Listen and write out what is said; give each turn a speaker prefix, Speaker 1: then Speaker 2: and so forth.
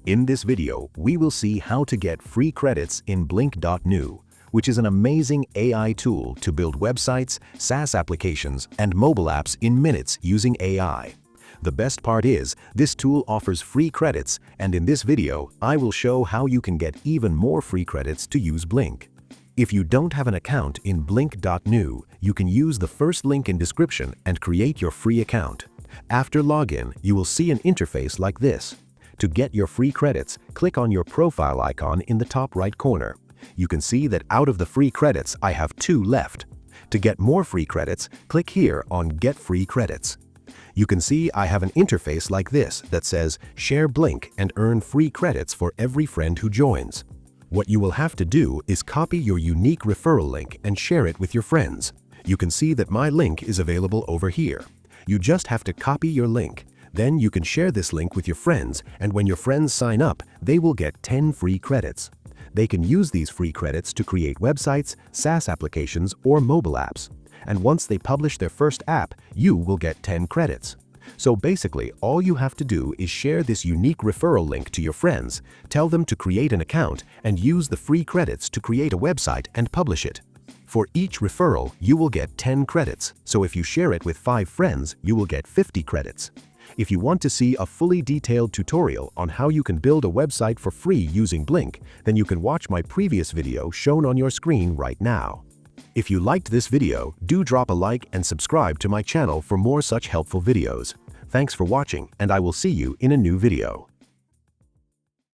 Speaker 1: In this video, we will see how to get free credits in Blink.New, which is an amazing AI tool to build websites, SaaS applications, and mobile apps in minutes using AI. The best part is, this tool offers free credits, and in this video, I will show how you can get even more free credits to use Blink. If you don't have an account in Blink.New, you can use the first link in description and create your free account. After login, you will see an interface like this. To get your free credits, click on your profile icon in the top right corner. You can see that out of the free credits, I have 2 left. To get more free credits, click here on Get Free Credits. You can see I have an interface like this that says Share Blink and earn free credits for every friend who joins. What you will have to do is copy your unique referral link and share it with your friends. You can see that my link is available over here. You just have to copy your link. Then you can share this link with your friends, and when your friends sign up, they will get 10 free credits. They can use these free credits to create websites, SaaS applications, or mobile apps. And once they publish their first app, you will get 10 credits. So basically, all you have to do is share this unique referral link to your friends, tell them to create an account, and use the free credits to create a website and publish it. For each referral, you will get 10 credits, so if you share it with 5 friends, you will get 50 credits. If you want to see a fully detailed tutorial on how you can build a website for free using Blink, then you can watch my previous video shown on your screen right now. If you liked this video, do drop a like and subscribe to my channel for more such helpful videos. Thanks for watching, and I will see you in a new video.